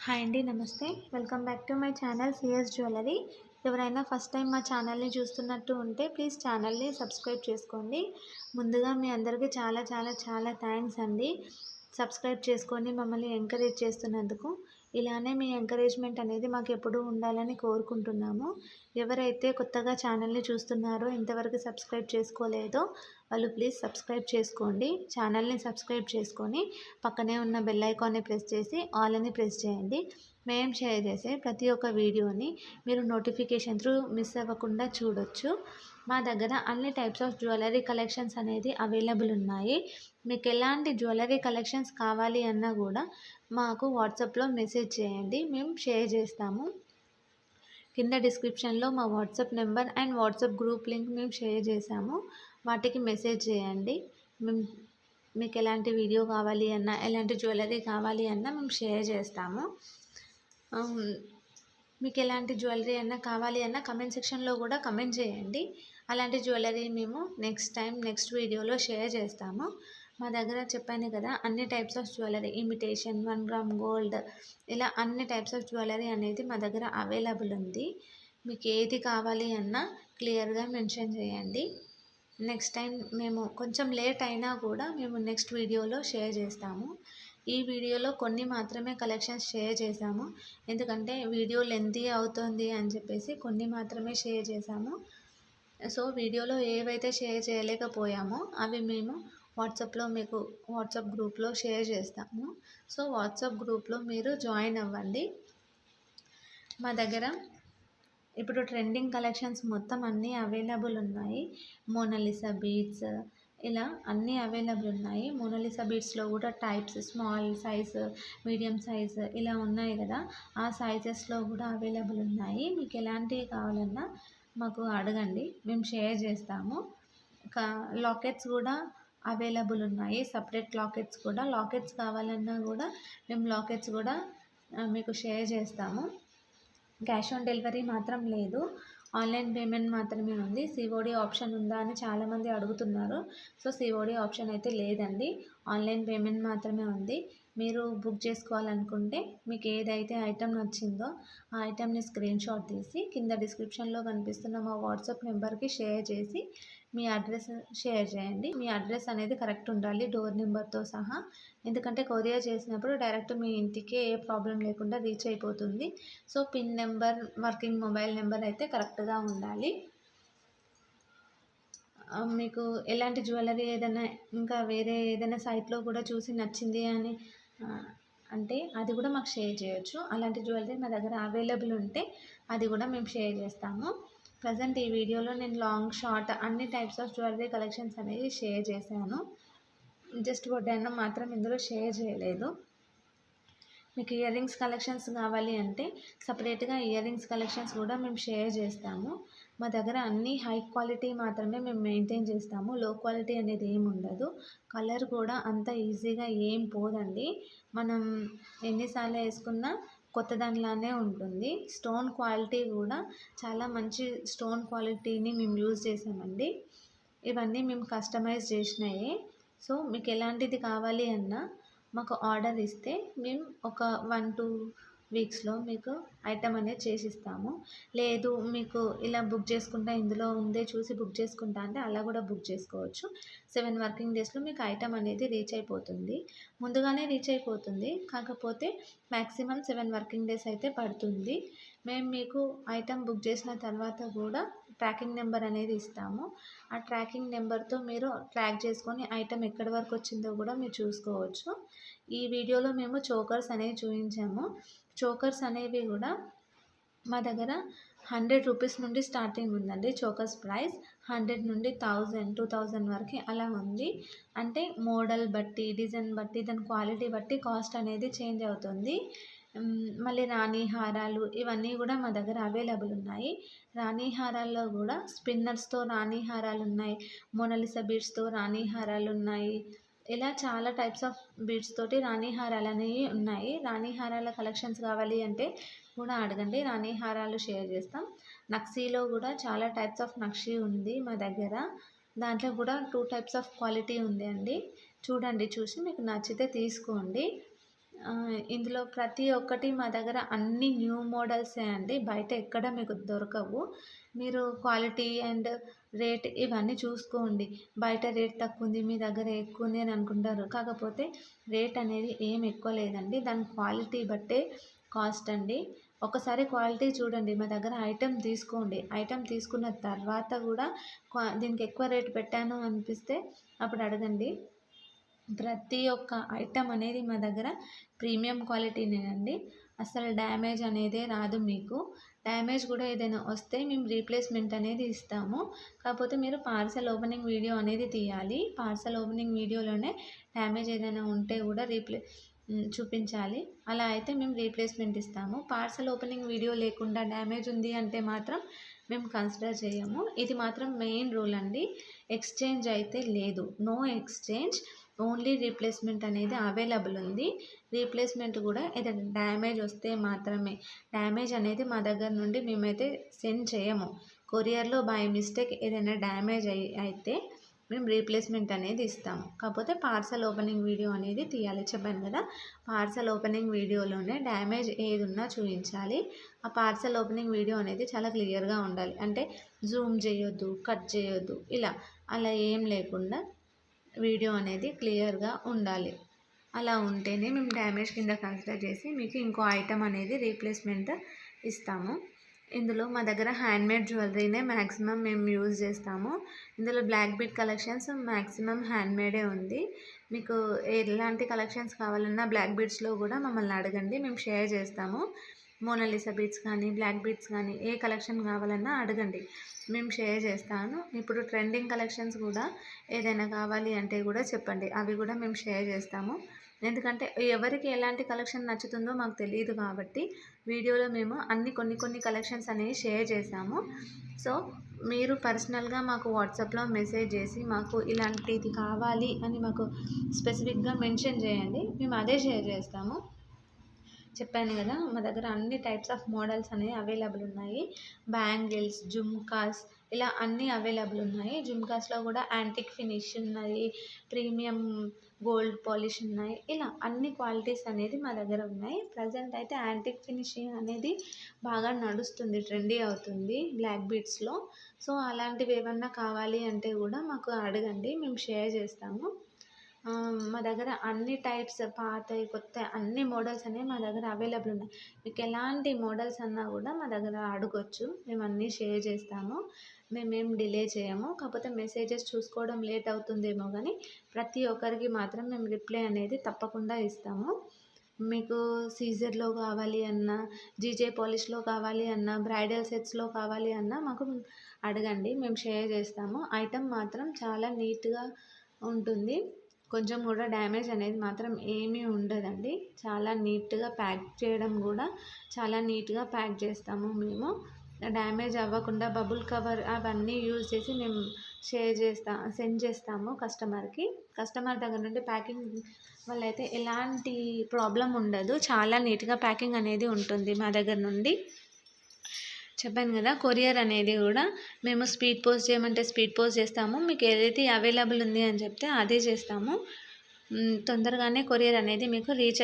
Hi అండి, నమస్తే. Welcome back to my channel CS jewellery. ఎవరైనా ఫస్ట్ టైం మా ఛానల్ని చూస్తున్నట్టు ఉంటే ప్లీజ్ ఛానల్ని సబ్స్క్రైబ్ చేసుకోండి. ముందుగా మీ అందరికీ చాలా చాలా చాలా థ్యాంక్స్ అండి. సబ్స్క్రైబ్ చేసుకొని మమ్మల్ని ఎంకరేజ్ చేస్తున్నందుకు. ఇలానే మీ ఎంకరేజ్మెంట్ అనేది మాకు ఎప్పుడూ ఉండాలని కోరుకుంటున్నాము. ఎవరైతే కొత్తగా ఛానల్ని చూస్తున్నారో, ఇంతవరకు సబ్స్క్రైబ్ చేసుకోలేదో వాళ్ళు ప్లీజ్ సబ్స్క్రైబ్ చేసుకోండి. ఛానల్ని సబ్స్క్రైబ్ చేసుకొని పక్కనే ఉన్న బెల్ ఐకాన్ని ప్రెస్ చేసి ఆల్ అని ప్రెస్ చేయండి. మేము షేర్ చేసే ప్రతి ఒక్క వీడియోని మీరు నోటిఫికేషన్ త్రూ మిస్ అవ్వకుండా చూడొచ్చు. మా దగ్గర అన్ని టైప్స్ ఆఫ్ జ్యువెలరీ కలెక్షన్స్ అనేది అవైలబుల్ ఉన్నాయి. మీకు ఎలాంటి జ్యువెలరీ కలెక్షన్స్ కావాలి అన్నా కూడా మాకు వాట్సాప్లో మెసేజ్ చేయండి, మేము షేర్ చేస్తాము. కింద డిస్క్రిప్షన్లో మా WhatsApp number and WhatsApp group link మేము షేర్ చేసాము. వాటికి మెసేజ్ చేయండి. మేము మీకు ఎలాంటి వీడియో కావాలి అన్నా, ఎలాంటి జ్యువెలరీ కావాలి అన్నా మేము షేర్ చేస్తాము. మీకు ఎలాంటి జ్యువెలరీ అన్నా కావాలి అన్నా కమెంట్ సెక్షన్లో కూడా కమెంట్ చేయండి. అలాంటి జ్యువెలరీ మేము నెక్స్ట్ వీడియోలో షేర్ చేస్తాము. మా దగ్గర చెప్పాను కదా, అన్ని types of jewellery, imitation, 1 gram gold, ఇలా అన్ని టైప్స్ ఆఫ్ జ్యువెలరీ అనేది మా దగ్గర అవైలబుల్ ఉంది. మీకు ఏది కావాలి అన్నా క్లియర్గా మెన్షన్ చేయండి. నెక్స్ట్ టైం మేము కొంచెం లేట్ అయినా కూడా మేము నెక్స్ట్ వీడియోలో షేర్ చేస్తాము. ఈ వీడియోలో కొన్ని మాత్రమే కలెక్షన్స్ షేర్ చేశాము, ఎందుకంటే వీడియో లెంతీ అవుతుంది అని చెప్పేసి కొన్ని మాత్రమే షేర్ చేశాము. సో వీడియోలో ఏవైతే షేర్ చేయలేకపోయామో అవి మేము వాట్సాప్లో మీకు వాట్సాప్ గ్రూప్లో షేర్ చేస్తాము. సో వాట్సాప్ గ్రూప్లో మీరు జాయిన్ అవ్వండి. మా దగ్గర ఇప్పుడు ట్రెండింగ్ కలెక్షన్స్ మొత్తం అన్నీ అవైలబుల్ ఉన్నాయి. మోనాలిసా బీడ్స్, ఇలా అన్నీ అవైలబుల్ ఉన్నాయి. మోనాలిసా బీడ్స్లో కూడా types, small size, medium size ఇలా ఉన్నాయి కదా, ఆ సైజెస్లో కూడా అవైలబుల్ ఉన్నాయి. మీకు ఎలాంటివి కావాలన్నా మాకు అడగండి, మేము షేర్ చేస్తాము. లాకెట్స్ కూడా అవైలబుల్ ఉన్నాయి. సపరేట్ లాకెట్స్ కావాలన్నా కూడా మేము లాకెట్స్ కూడా మీకు షేర్ చేస్తాము. క్యాష్ ఆన్ డెలివరీ మాత్రం లేదు, ఆన్లైన్ పేమెంట్ మాత్రమే ఉంది. సిఓడి ఆప్షన్ ఉందా అని చాలామంది అడుగుతున్నారు. సో సిఓడి ఆప్షన్ అయితే లేదండి, ఆన్లైన్ పేమెంట్ మాత్రమే ఉంది. మీరు బుక్ చేసుకోవాలనుకుంటే మీకు ఏదైతే ఐటెం నచ్చిందో ఆ ఐటెంని స్క్రీన్ షాట్ తీసి కింద డిస్క్రిప్షన్లో కనిపిస్తున్న మా వాట్సాప్ నెంబర్కి షేర్ చేసి మీ అడ్రస్ షేర్ చేయండి. మీ అడ్రస్ అనేది కరెక్ట్ ఉండాలి, డోర్ నెంబర్తో సహా. ఎందుకంటే కొరియర్ చేసినప్పుడు డైరెక్ట్ మీ ఇంటికే ఏ ప్రాబ్లం లేకుండా రీచ్ అయిపోతుంది. So pin number, working mobile number అయితే కరెక్ట్గా ఉండాలి. మీకు ఎలాంటి జ్యువెలరీ ఏదైనా ఇంకా వేరే ఏదైనా సైట్లో కూడా చూసి నచ్చింది అని అంటే అది కూడా మాకు షేర్ చేయొచ్చు. అలాంటి జ్యువెలరీ మా దగ్గర అవైలబుల్ ఉంటే అది కూడా మేము షేర్ చేస్తాము. ప్రజెంట్ ఈ వీడియోలో నేను లాంగ్, షార్ట్ అన్ని టైప్స్ ఆఫ్ జ్యువెలరీ కలెక్షన్స్ అనేది షేర్ చేశాను. జస్ట్ వడ్డానం మాత్రం ఇందులో షేర్ చేయలేదు. మీకు ఇయర్ రింగ్స్ కలెక్షన్స్ కావాలి అంటే సపరేట్గా ఇయర్ రింగ్స్ కలెక్షన్స్ కూడా మేము షేర్ చేస్తాము. మా దగ్గర అన్నీ హై క్వాలిటీ మాత్రమే మేము మెయింటైన్ చేస్తాము, లో క్వాలిటీ అనేది ఏమి ఉండదు. కలర్ కూడా అంత ఈజీగా ఏం పోదండి, మనం ఎన్నిసార్లు వేసుకున్నా కొత్త దానిలానే ఉంటుంది. స్టోన్ క్వాలిటీ కూడా చాలా మంచి స్టోన్ క్వాలిటీని మేము యూజ్ చేసామండి. ఇవన్నీ మేము కస్టమైజ్ చేసినాయి. సో మీకు ఎలాంటిది కావాలి అన్నా మాకు ఆర్డర్ ఇస్తే మేము ఒక 1-2 వీక్స్లో మీకు ఐటమ్ అనేది చేసిస్తాము. లేదు మీకు ఇలా బుక్ చేసుకుంటా, ఇందులో ఉందే చూసి బుక్ చేసుకుంటా అంటే అలా కూడా బుక్ చేసుకోవచ్చు. 7 వర్కింగ్ డేస్లో మీకు ఐటమ్ అనేది రీచ్ అయిపోతుంది. ముందుగానే రీచ్ అయిపోతుంది, కాకపోతే మ్యాక్సిమం 7 వర్కింగ్ డేస్ అయితే పడుతుంది. మేము మీకు ఐటమ్ బుక్ చేసిన తర్వాత కూడా ట్రాకింగ్ నెంబర్ అనేది ఇస్తాము. ఆ ట్రాకింగ్ నెంబర్తో మీరు ట్రాక్ చేసుకొని ఐటమ్ ఎక్కడి వరకు వచ్చిందో కూడా మీరు చూసుకోవచ్చు. ఈ వీడియోలో మేము చోకర్స్ అనేవి చూపించాము. చోకర్స్ అనేవి కూడా మా దగ్గర 100 రూపీస్ నుండి స్టార్టింగ్ ఉందండి. చోకర్స్ ప్రైస్ 100 నుండి 1000, 2000 వరకు అలా ఉంది. అంటే మోడల్ బట్టి, డిజైన్ బట్టి, దాని క్వాలిటీ బట్టి కాస్ట్ అనేది చేంజ్ అవుతుంది. మళ్ళీ రాణి హారాలు ఇవన్నీ కూడా మా దగ్గర అవైలబుల్ ఉన్నాయి. రాణి హారాల్లో కూడా స్పిన్నర్స్తో రాణి హారాలు ఉన్నాయి, మోనాలిసా బీడ్స్తో రాణి హారాలు ఉన్నాయి. ఇలా చాలా టైప్స్ ఆఫ్ బీడ్స్ తోటి రాణి హారాలు అనేవి ఉన్నాయి. రాణి హారాల కలెక్షన్స్ కావాలి అంటే కూడా అడగండి, రాణి హారాలు షేర్ చేస్తాం. నక్షీలో కూడా చాలా టైప్స్ ఆఫ్ నక్షీ ఉంది మా దగ్గర. దాంట్లో కూడా 2 టైప్స్ ఆఫ్ క్వాలిటీ ఉంది అండి. చూడండి, చూసి మీకు నచ్చితే తీసుకోండి. ఇందులో ప్రతి ఒక్కటి మా దగ్గర అన్ని న్యూ మోడల్సే అండి. బయట ఎక్కడ మీకు దొరకవు. మీరు క్వాలిటీ అండ్ రేట్ ఇవన్నీ చూసుకోండి. బయట రేట్ తక్కువుంది, మీ దగ్గర ఎక్కువుంది అని అనుకుంటారు. కాకపోతే రేట్ అనేది ఏం ఎక్కువ లేదండి. దాని క్వాలిటీ బట్టే కాస్ట్ అండి. ఒకసారి క్వాలిటీ చూడండి. మా దగ్గర ఐటెమ్ తీసుకోండి. ఐటెమ్ తీసుకున్న తర్వాత కూడా దీనికి ఎక్కువ రేట్ పెట్టాను అనిపిస్తే అప్పుడు అడగండి. ప్రతి ఒక్క ఐటెం అనేది మా దగ్గర ప్రీమియం క్వాలిటీనేనండి. అస్సలు డ్యామేజ్ అనేదే రాదు మీకు. డ్యామేజ్ కూడా ఏదైనా వస్తే మేము రీప్లేస్మెంట్ అనేది ఇస్తాము. కాకపోతే మీరు పార్సెల్ ఓపెనింగ్ వీడియో అనేది తీయాలి. పార్సెల్ ఓపెనింగ్ వీడియోలోనే డ్యామేజ్ ఏదైనా ఉంటే కూడా చూపించాలి. అలా అయితే మేము రీప్లేస్మెంట్ ఇస్తాము. పార్సెల్ ఓపెనింగ్ వీడియో లేకుండా డ్యామేజ్ ఉంది అంటే మాత్రం మేము కన్సిడర్ చేయము. ఇది మాత్రం మెయిన్ రూల్ అండి. ఎక్స్చేంజ్ అయితే లేదు. No exchange. ఓన్లీ రీప్లేస్మెంట్ అనేది అవైలబుల్ ఉంది. రీప్లేస్మెంట్ కూడా ఏదైనా డ్యామేజ్ వస్తే మాత్రమే. డ్యామేజ్ అనేది మా దగ్గర నుండి మేమైతే సెండ్ చేయము. కొరియర్లో బై మిస్టేక్ ఏదైనా డ్యామేజ్ అయితే మేము రీప్లేస్మెంట్ అనేది ఇస్తాము. కాకపోతే పార్సెల్ ఓపెనింగ్ వీడియో అనేది తీయాలి. చెప్పాను కదా, పార్సెల్ ఓపెనింగ్ వీడియోలోనే డ్యామేజ్ ఏది ఉన్నా చూపించాలి. ఆ పార్సెల్ ఓపెనింగ్ వీడియో అనేది చాలా క్లియర్గా ఉండాలి. అంటే జూమ్ చేయొద్దు, కట్ చేయొద్దు, అలా ఏం లేకుండా వీడియో అనేది క్లియర్గా ఉండాలి. అలా ఉంటేనే మేము డ్యామేజ్ కింద కన్సిడర్ చేసి మీకు ఇంకో ఐటెం అనేది రీప్లేస్మెంట్ ఇస్తాము. ఇందులో మా దగ్గర హ్యాండ్మేడ్ జ్యువెలరీనే మ్యాక్సిమం మేము యూజ్ చేస్తాము. ఇందులో బ్లాక్ బీడ్ కలెక్షన్స్ మ్యాక్సిమం హ్యాండ్మేడే ఉంది. మీకు ఎలాంటి కలెక్షన్స్ కావాలన్నా బ్లాక్ బీడ్స్లో కూడా మమ్మల్ని అడగండి, మేము షేర్ చేస్తాము. మోనాలిసా బీడ్స్ కానీ, బ్లాక్ బీడ్స్ కానీ ఏ కలెక్షన్ కావాలన్నా అడగండి, మేము షేర్ చేస్తాను. ఇప్పుడు ట్రెండింగ్ కలెక్షన్స్ కూడా ఏదైనా కావాలి అంటే కూడా చెప్పండి, అవి కూడా మేము షేర్ చేస్తాము. ఎందుకంటే ఎవరికి ఎలాంటి కలెక్షన్ నచ్చుతుందో మాకు తెలియదు కాబట్టి వీడియోలో మేము కొన్ని కలెక్షన్స్ అనేవి షేర్ చేసాము. సో మీరు పర్సనల్గా మాకు వాట్సాప్లో మెసేజ్ చేసి మాకు ఇలాంటిది కావాలి అని మాకు స్పెసిఫిక్గా మెన్షన్ చేయండి, మేము అదే షేర్ చేస్తాము. చెప్పాను కదా, మా దగ్గర అన్ని టైప్స్ ఆఫ్ మోడల్స్ అనేవి అవైలబుల్ ఉన్నాయి. బ్యాంగిల్స్, జుమ్కాస్ ఇలా అన్నీ అవైలబుల్ ఉన్నాయి. జుమ్కాస్లో కూడా యాంటిక్ ఫినిష్ ఉన్నాయి, ప్రీమియం గోల్డ్ పాలిష్ ఉన్నాయి. ఇలా అన్ని క్వాలిటీస్ అనేది మా దగ్గర ఉన్నాయి. ప్రజెంట్ అయితే యాంటిక్ ఫినిషింగ్ అనేది బాగా నడుస్తుంది, ట్రెండీ అవుతుంది బ్లాక్ బీడ్స్లో. సో అలాంటివి ఏమన్నా కావాలి అంటే కూడా మాకు అడగండి, మేము షేర్ చేస్తాము. మా దగ్గర అన్ని టైప్స్ పాతవి, కొత్తవి అన్ని మోడల్స్ అనేవి మా దగ్గర అవైలబుల్ ఉన్నాయి. మీకు ఎలాంటి మోడల్స్ అన్నా కూడా మా దగ్గర అడగొచ్చు, మేము అన్నీ షేర్ చేస్తాము. మేమేం డిలే చేయము. కాకపోతే మెసేజెస్ చూసుకోవడం లేట్ అవుతుందేమో కానీ ప్రతి ఒక్కరికి మాత్రం మేము రిప్లై అనేది తప్పకుండా ఇస్తాము. మీకు సీజర్లో కావాలి అన్నా, జీజే పాలిష్లో కావాలి అన్నా, బ్రైడల్ సెట్స్లో కావాలి అన్నా మాకు అడగండి, మేము షేర్ చేస్తాము. ఐటమ్ మాత్రం చాలా నీట్గా ఉంటుంది. కొంచెం కూడా డ్యామేజ్ అనేది మాత్రం ఏమీ ఉండదండి. చాలా నీట్గా ప్యాక్ చేయడం కూడా చాలా నీట్గా ప్యాక్ చేస్తాము మేము. డ్యామేజ్ అవ్వకుండా బబుల్ కవర్ అవన్నీ యూజ్ చేసి మేము సెండ్ చేస్తాము కస్టమర్కి. కస్టమర్ దగ్గర నుండి ప్యాకింగ్ వల్ల అయితే ఎలాంటి ప్రాబ్లం ఉండదు. చాలా నీట్గా ప్యాకింగ్ అనేది ఉంటుంది మా దగ్గర నుండి. చెప్పాను కదా, కొరియర్ అనేది కూడా మేము స్పీడ్ పోస్ట్ చేయమంటే స్పీడ్ పోస్ట్ చేస్తాము. మీకు ఏదైతే అవైలబుల్ ఉంది అని చెప్తే అదే చేస్తాము. తొందరగానే కొరియర్ అనేది మీకు రీచ్